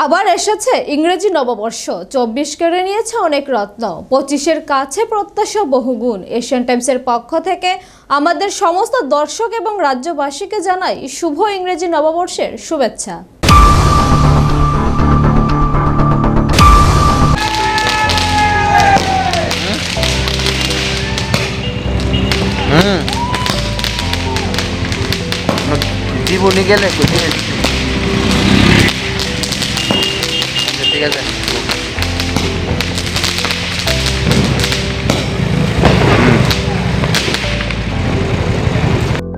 আবার এসেছে ইংরেজি নববর্ষ। ২৪ কেড়ে নিয়েছে অনেক রত্ন, ২৫-এর কাছে প্রত্যাশা বহুগুণ। এশিয়ান টাইমসের পক্ষ থেকে আমাদের সমস্ত দর্শক এবং রাজ্যবাসীকে জানাই শুভ ইংরেজি নববর্ষের শুভেচ্ছা। জীবনী গেলে ঠিক আছে।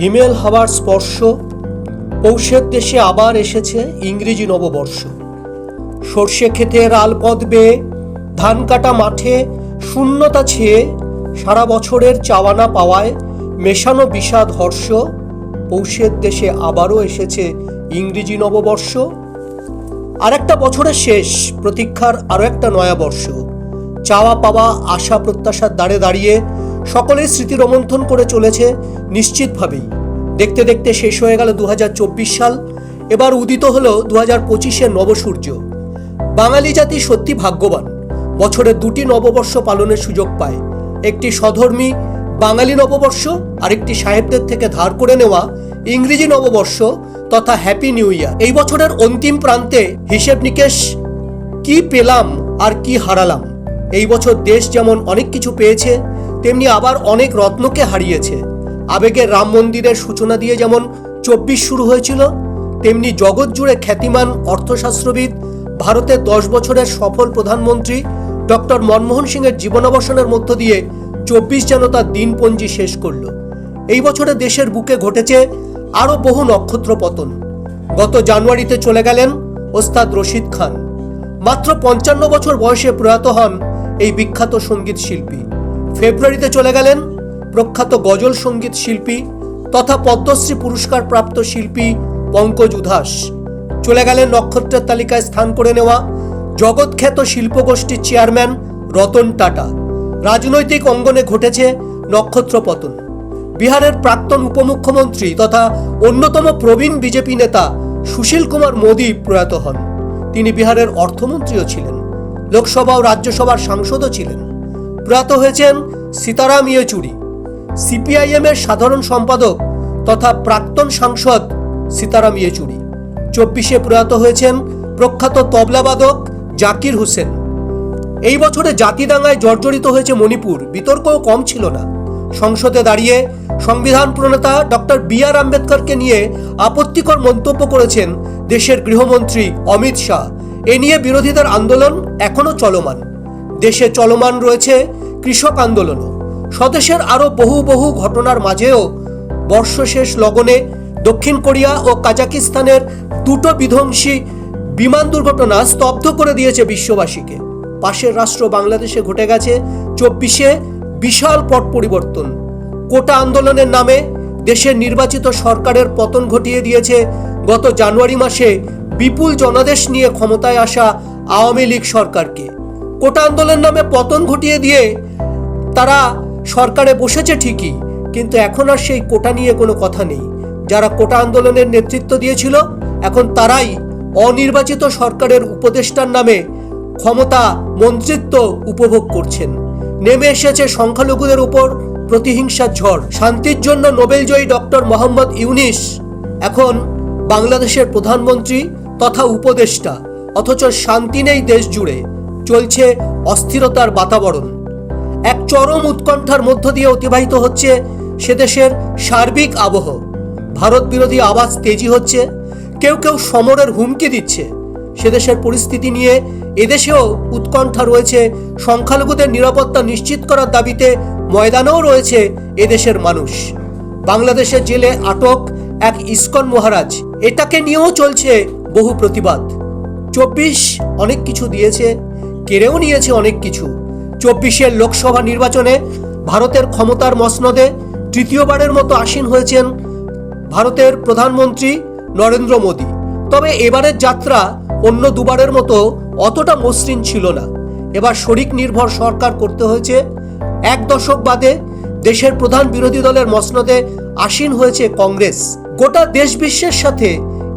হিমেল হাওয়ার স্পর্শ, পৌষের দেশে আবার এসেছে ইংরেজি নববর্ষ। সর্ষে ক্ষেতের আলপথ বেয়ে, ধান কাটা মাঠে শূন্যতা ছেয়ে, সারা বছরের চাওয়ানা পাওয়ায় মেশানো বিষাদ হর্ষ। পৌষের দেশে আবারও এসেছে ইংরেজি নববর্ষ। আর একটা বছরের শেষ, প্রতীক্ষার আরও একটা নয়া বর্ষ। চাওয়া পাওয়া আশা প্রত্যাশার দ্বারে দাঁড়িয়ে সকলের স্মৃতি রোমন্থন করে চলেছে নিশ্চিতভাবেই। দেখতে দেখতে শেষ হয়ে গেল ২০২৪ সাল, এবার উদিত হলো ২০২৫-এর নবসূর্য। বাঙালি জাতি সত্যি ভাগ্যবান, বছরে দুটি নববর্ষ পালনের সুযোগ পায়। একটি স্বধর্মী বাঙালি নববর্ষ, আরেকটি সাহেবদের থেকে ধার করে নেওয়া ইংরেজি নববর্ষ তথা হ্যাপি নিউ ইয়ার। এই বছরের অন্তিম প্রান্তে হিসেব নিকেশ, কি পেলাম আর কি হারালাম। এই বছর দেশ যেমন অনেক কিছু পেয়েছে, তেমনি আবার অনেক রত্নকে হারিয়েছে। আবেগের রাম মন্দিরের সূচনা দিয়ে যেমন ২৪ শুরু হয়েছিল, তেমনি জগৎ জুড়ে খ্যাতিমান অর্থশাস্ত্রবিদ, ভারতের ১০ বছরের সফল প্রধানমন্ত্রী ডক্টর মনমোহন সিংয়ের জীবনাবসানের মধ্য দিয়ে ২৪ যেন তার দিনপঞ্জি শেষ করল। এই বছরে দেশের বুকে ঘটেছে আরও বহু নক্ষত্র পতন। গত জানুয়ারিতে চলে গেলেন ওস্তাদ রশিদ খান। মাত্র ৫৫ বছর বয়সে প্রয়াত হন এই বিখ্যাত সঙ্গীত শিল্পী। ফেব্রুয়ারিতে চলে গেলেন প্রখ্যাত গজল সঙ্গীত শিল্পী তথা পদ্মশ্রী পুরস্কার প্রাপ্ত শিল্পী পঙ্কজ উধাস। চলে গেলেন নক্ষত্রের তালিকায় স্থান করে নেওয়া জগৎখ্যাত শিল্পগোষ্ঠীর চেয়ারম্যান রতন টাটা। রাজনৈতিক অঙ্গনে ঘটেছে নক্ষত্র পতন। বিহারের প্রাক্তন উপমুখ্যমন্ত্রী তথা অন্যতম প্রবীণ বিজেপি নেতা সুশীল কুমার মোদী প্রয়াত হন। তিনি বিহারের অর্থমন্ত্রীও ছিলেন, লোকসভা ও রাজ্যসভার সাংসদও ছিলেন। প্রয়াত হয়েছেন সীতারাম ইয়েচুরি, সিপিআইএমের সাধারণ সম্পাদক তথা প্রাক্তন সাংসদ সীতারাম ইয়েচুরি। ২৪-এ প্রয়াত হয়েছেন প্রখ্যাত তবলাবাদক জাকির হোসেন। এই বছরে জাতিদাঙ্গায় জর্জরিত হয়েছে মণিপুর, বিতর্কও কম ছিল না। সংসদে দাঁড়িয়ে সংবিধান প্রণেতা ডক্টর বি.আর. আম্বেদকরকে নিয়ে আপত্তিকর মন্তব্য করেছেন দেশের গৃহমন্ত্রী অমিত শাহ। এ নিয়ে বিরোধীদের আন্দোলন এখনো চলমান। দেশে চলমান রয়েছে কৃষক আন্দোলনও। স্বদেশের আরও বহু ঘটনার মাঝেও বর্ষশেষ লগনে দক্ষিণ কোরিয়া ও কাজাকিস্তানের দুটো বিধ্বংসী বিমান দুর্ঘটনা স্তব্ধ করে দিয়েছে বিশ্ববাসীকে। পাশের রাষ্ট্র বাংলাদেশে ঘটে গেছে ২৪-এ বিশাল পট পরিবর্তন। কোটা আন্দোলনের নামে দেশের নির্বাচিত সরকারের পতন ঘটিয়ে দিয়েছে গত জানুয়ারি মাসে বিপুল জনাদেশ নিয়ে ক্ষমতায় আসা আওয়ামী লীগ সরকারকে। কোটা আন্দোলনের নামে পতন ঘটিয়ে দিয়ে তারা সরকারে বসেছে ঠিকই, কিন্তু এখন আর সেই কোটা নিয়ে কোনো কথা নেই। যারা কোটা আন্দোলনের নেতৃত্ব দিয়েছিল, এখন তারাই অনির্বাচিত সরকারের উপদেষ্টার নামে ক্ষমতা মন্ত্রিত্ব উপভোগ করছেন। নেমে এসেছে সংখ্যালঘুদের উপর প্রতিহিংসার ঝড়। শান্তির জন্য নোবেলজয়ী ডক্টর মোহাম্মদ ইউনিস এখন বাংলাদেশের প্রধানমন্ত্রী তথা উপদেষ্টা, অথচ শান্তি নেই দেশ জুড়ে। চলছে অস্থিরতার বাতাবরণ। এক চরম উৎকণ্ঠার মধ্য দিয়ে অতিবাহিত হচ্ছে সে দেশের সার্বিক আবহ। ভারত বিরোধী আওয়াজ তেজি হচ্ছে, কেউ সমরের হুমকি দিচ্ছে। সে দেশের পরিস্থিতি নিয়ে এদেশেও উৎকণ্ঠা রয়েছে। সংখ্যালঘুদের নিরাপত্তা নিশ্চিত করার দাবিতে ময়দানেও রয়েছে এদেশের মানুষ। বাংলাদেশের জেলে আটক এক ইসকন মহারাজ, এটাকে নিয়েও চলছে বহু প্রতিবাদ। ২৪ অনেক কিছু দিয়েছে, কেড়েও নিয়েছে অনেক কিছু। ২৪-এর লোকসভা নির্বাচনে ভারতের ক্ষমতার মসনদে তৃতীয়বারের মতো আসীন হয়েছেন ভারতের প্রধানমন্ত্রী নরেন্দ্র মোদী। তবে এবারের যাত্রা অন্য দুবারের মতো অতটা মসৃণ ছিল না। এবার শরিক নির্ভর সরকার করতে হয়েছে। এক দশক বাদে দেশের প্রধান বিরোধী দলের মসনদে আসীন হয়েছে কংগ্রেস। গোটা দেশ বিশ্বের সাথে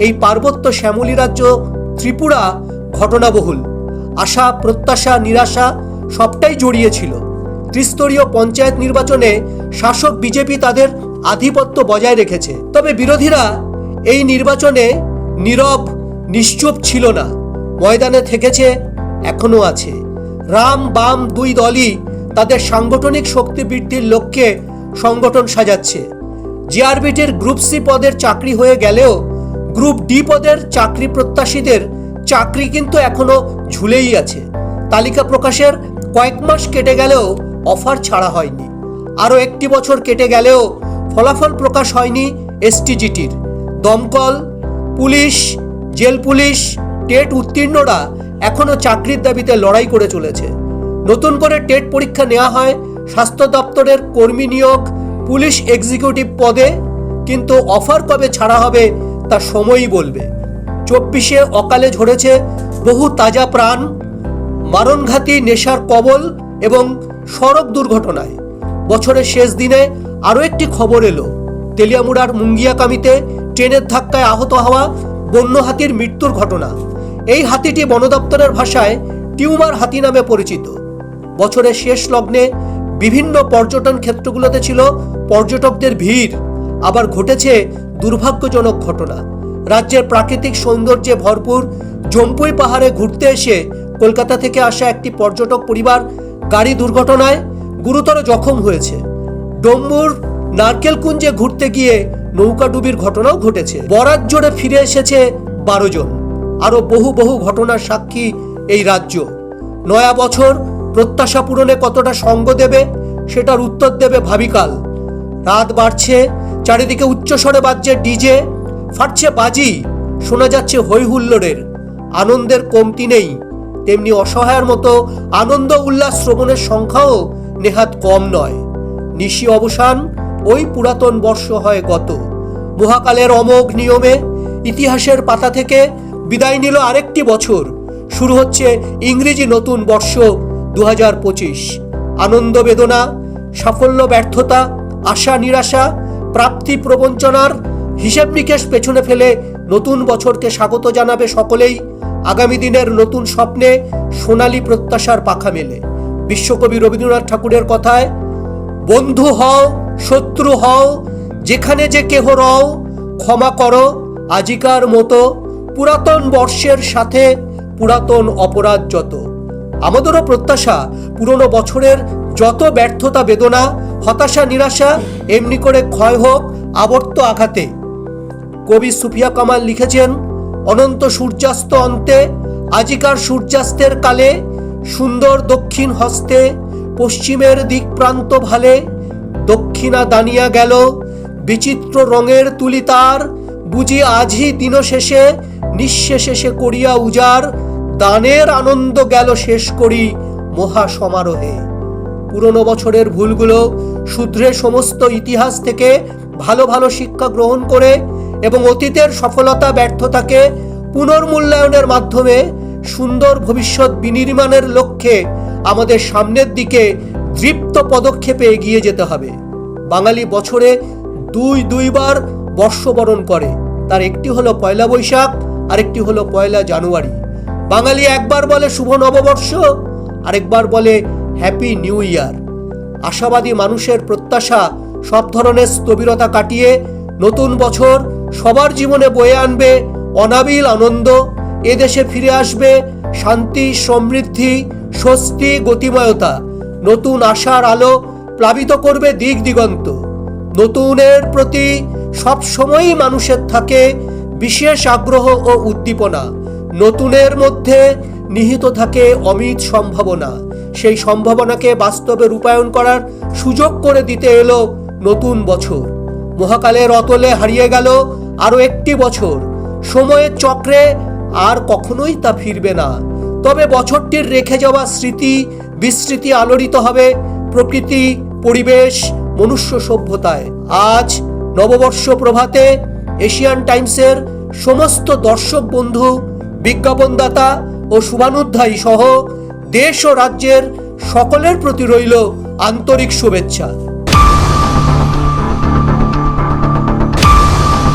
এই পার্বত্য শ্যামলী রাজ্য ত্রিপুরা ঘটনাবহুল। আশা, প্রত্যাশা, নিরাশা সবটাই জড়িয়ে ছিল। ত্রিস্তরীয় পঞ্চায়েত নির্বাচনে শাসক বিজেপি তাদের আধিপত্য বজায় রেখেছে। তবে বিরোধীরা এই নির্বাচনে নীরব, নিশ্চুপ ছিল না। ময়দানে থেকেছে, এখনো আছে। রাম বাম দুই দলই তাদের সাংগঠনিক শক্তি বৃদ্ধির লক্ষ্যে সংগঠন সাজাচ্ছে। জিআরবিটির গ্রুপ সি পদের চাকরি হয়ে গেলেও গ্রুপ ডি পদের চাকরি প্রত্যাশীদের চাকরি কিন্তু এখনো ঝুলেই আছে। তালিকা প্রকাশের কয়েক মাস কেটে গেলেও অফার ছাড়া হয়নি। আরও একটি বছর কেটে গেলেও ফলাফল প্রকাশ হয়নি এসটিজিটির। দমকল, পুলিশ, জেল পুলিশ, টেট উত্তীর্ণরা এখনও চাকরির দাবিতে লড়াই করে চলেছে। নতুন করে টেট পরীক্ষা নেওয়া হয় স্বাস্থ্য দপ্তরের কর্মী নিয়োগ, পুলিশ এক্সিকিউটিভ পদে, কিন্তু অফার কবে ছাড়া হবে তা সময়ই বলবে। 24-এ অকালে ঝরেছে বহু তাজা প্রাণ, মারণঘাতী নেশার কবল এবং সড়ক দুর্ঘটনায়। বছরের শেষ দিনে আরও একটি খবর এলো। তেলিয়ামুড়ার মুঙ্গিয়াকামিতে ট্রেনের ধাক্কায় আহত হওয়া বন্য হাতির মৃত্যুর ঘটনা। এই হাতিটি বন দপ্তরের ভাষায় টিউমার হাতি নামে পরিচিত। বছরের শেষ লগ্নে বিভিন্ন পর্যটন ক্ষেত্রগুলোতে ছিল পর্যটকদের ভিড়। আবার ঘটেছে দুর্ভাগ্যজনক ঘটনা। রাজ্যের প্রাকৃতিক সৌন্দর্যে ভরপুর জম্পুই পাহাড়ে ঘুরতে এসে কলকাতা থেকে আসা একটি পর্যটক পরিবার গাড়ি দুর্ঘটনায় গুরুতর জখম হয়েছে। ডম্বুর নারকেলকুঞ্জে ঘুরতে গিয়ে নৌকাডুবির ঘটনাও ঘটেছে। বরাত জোরে ফিরে এসেছে 12 জন। আরও বহু বহু ঘটনার সাক্ষী এই রাজ্য। নয়া বছর প্রত্যাশা পূরণে কতটা সঙ্গ দেবে সেটার উত্তর দেবে ভাবিকাল। রাত বাড়ছে, চারিদিকে উচ্চস্বরে বাজছে ডিজে, ফাটছে বাজি, শোনা যাচ্ছে হই হুল্লোড়ের। আনন্দের কমতি নেই, তেমনি অসহায়ের মতো আনন্দ উল্লাস শ্রবণের সংখ্যাও নেহাত কম নয়। নিশি অবসান, ওই পুরাতন বর্ষ হয় গত। মহাকালের অমোঘ নিয়মে ইতিহাসের পাতা থেকে বিদায় নিল আরেকটি বছর। শুরু হচ্ছে ইংরেজি নতুন বর্ষ 2025। আনন্দ বেদনা, সাফল্য ব্যর্থতা, আশা নিরাশা, প্রাপ্তি প্রবঞ্চনার হিসেব নিকেশ পেছনে ফেলে নতুন বছরকে স্বাগত জানাবে সকলেই। আগামী দিনের নতুন স্বপ্নে সোনালী প্রত্যাশার পাখা মেলে। বিশ্বকবি রবীন্দ্রনাথ ঠাকুরের কথায়, বন্ধু হও, শত্রু হও, যেখানে যে কেহ রও, ক্ষমা করো আজিকার মতো, পুরাতন বর্ষের সাথে পুরাতন অপরাধ যত। আমাদেরও প্রত্যাশা পুরনো বছরের যত ব্যর্থতা, বেদনা, হতাশা, নিরাশা এমনি করে ক্ষয় হোক আবর্ত আঘাতে। কবি সুফিয়া কামাল লিখেছেন, অনন্ত সূর্যাস্ত অন্তে আজিকার সূর্যাস্তের কালে, সুন্দর দক্ষিণ হস্তে পশ্চিমের দিক প্রান্ত ভালে, দক্ষিণা দানিয়া গেল বিচিত্র রঙের তুলি তার, বুঝি আজই দিন শেষে নিঃশেষে করিয়া উজার, দানের আনন্দ গেল শেষ করি মহা সমারোহে। পুরনো বছরের ভুলগুলো শুধরে সমস্ত ইতিহাস থেকে ভালো ভালো শিক্ষা গ্রহণ করে এবং অতীতের সফলতা ব্যর্থতাকে পুনর্মূল্যায়নের মাধ্যমে সুন্দর ভবিষ্যৎ বিনির্মাণের লক্ষ্যে আমাদের সামনের দিকে দৃপ্ত পদক্ষেপে এগিয়ে যেতে হবে। বাঙালি বছরে দুইবার বর্ষবরণ করে। তার একটি হলো পয়লা বৈশাখ, আরেকটি হলো 1 জানুয়ারি। বাঙালি একবার বলে শুভ নববর্ষ, আরেকবার বলে হ্যাপি নিউ ইয়ার। আশাবাদী মানুষের প্রত্যাশা সব ধরনের স্থবিরতা কাটিয়ে নতুন বছর সবার জীবনে বয়ে আনবে অনাবিল আনন্দ। এদেশে ফিরে আসবে শান্তি, সমৃদ্ধি, স্বস্তি, গতিময়তা। নতুন আশার আলো প্লাবিত করবে দিক দিগন্ত। নতুনের প্রতি সব সময়ই মানুষের থাকে বিশেষ আগ্রহ ও উদ্দীপনা। নতুনের মধ্যে নিহিত থাকে অমিত সম্ভাবনা। সেই সম্ভাবনাকে বাস্তবে রূপায়ণ করার সুযোগ করে দিতে এলো নতুন বছর। মহাকালের অতলে হারিয়ে গেল আরো একটি বছর। সময়ের চক্রে আর কখনোই তা ফিরবে না। তবে বছরটির রেখে যাওয়া স্মৃতি বিস্মৃতি আলোড়িত হবে প্রকৃতি, পরিবেশ, মনুষ্য সভ্যতায়। আজ নববর্ষ প্রভাতে এশিয়ান টাইমসের সমস্ত দর্শক বন্ধু, বিজ্ঞাপনদাতা ও শুভানুধ্যায়ী সহ দেশ ও রাজ্যের সকলের প্রতি রইল আন্তরিক শুভেচ্ছা।